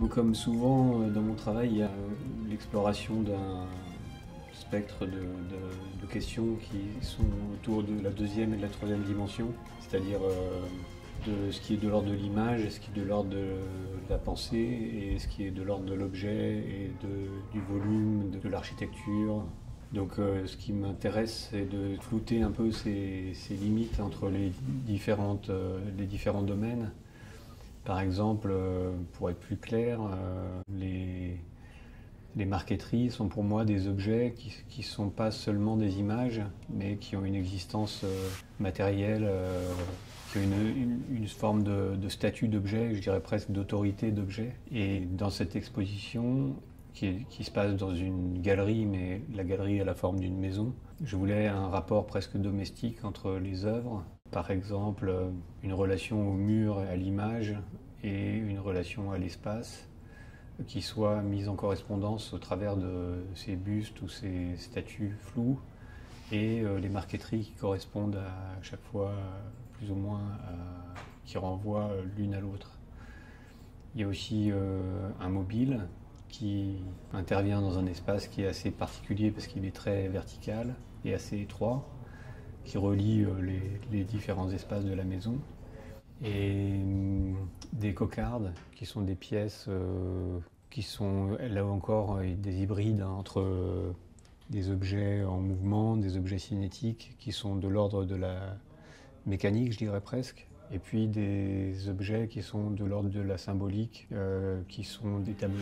Comme souvent dans mon travail, il y a l'exploration d'un spectre de questions qui sont autour de la deuxième et de la troisième dimension, c'est-à-dire de ce qui est de l'ordre de l'image, ce qui est de l'ordre de la pensée, et ce qui est de l'ordre de l'objet et du volume, de l'architecture. Donc ce qui m'intéresse, c'est de flouter un peu ces limites entre les différents domaines. Par exemple, pour être plus clair, les marqueteries sont pour moi des objets qui ne sont pas seulement des images, mais qui ont une existence matérielle, qui ont une forme de statut d'objet, je dirais presque d'autorité d'objet. Et dans cette exposition, qui se passe dans une galerie, mais la galerie a la forme d'une maison, je voulais un rapport presque domestique entre les œuvres. Par exemple, une relation au mur et à l'image et une relation à l'espace qui soit mise en correspondance au travers de ces bustes ou ces statues floues et les marqueteries qui correspondent à chaque fois plus ou moins qui renvoient l'une à l'autre. Il y a aussi un mobile qui intervient dans un espace qui est assez particulier parce qu'il est très vertical et assez étroit, qui relie les différents espaces de la maison. Et des cocardes, qui sont des pièces qui sont là encore des hybrides entre des objets en mouvement, des objets cinétiques qui sont de l'ordre de la mécanique, je dirais presque, et puis des objets qui sont de l'ordre de la symbolique, qui sont des tableaux.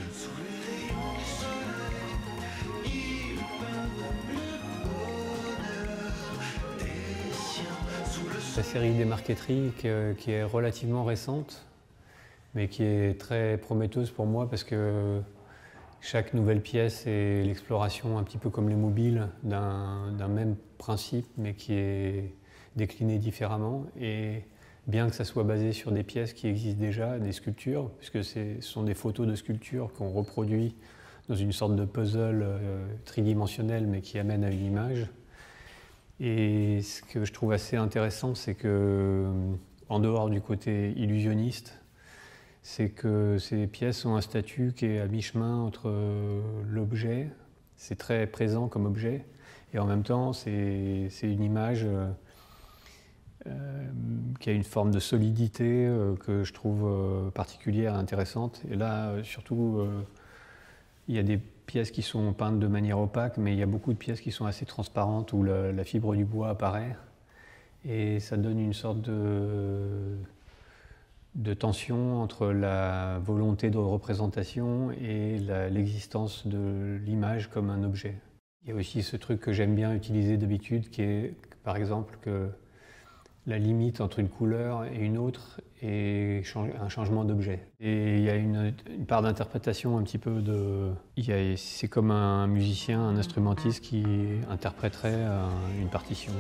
La série des marqueteries qui est relativement récente, mais qui est très prometteuse pour moi parce que chaque nouvelle pièce est l'exploration un petit peu comme les mobiles d'un même principe, mais qui est décliné différemment. Et bien que ça soit basé sur des pièces qui existent déjà, des sculptures, puisque ce sont des photos de sculptures qu'on reproduit dans une sorte de puzzle tridimensionnel, mais qui amène à une image. Et ce que je trouve assez intéressant, c'est que, en dehors du côté illusionniste, c'est que ces pièces ont un statut qui est à mi-chemin entre l'objet, c'est très présent comme objet, et en même temps, c'est une image qui a une forme de solidité que je trouve particulière et intéressante. Et là, surtout, il y a des pièces qui sont peintes de manière opaque, mais il y a beaucoup de pièces qui sont assez transparentes où la fibre du bois apparaît. Et ça donne une sorte de tension entre la volonté de représentation et l'existence de l'image comme un objet. Il y a aussi ce truc que j'aime bien utiliser d'habitude, qui est par exemple que la limite entre une couleur et une autre est un changement d'objet. Et il y a une part d'interprétation un petit peu c'est comme un musicien, un instrumentiste qui interpréterait une partition.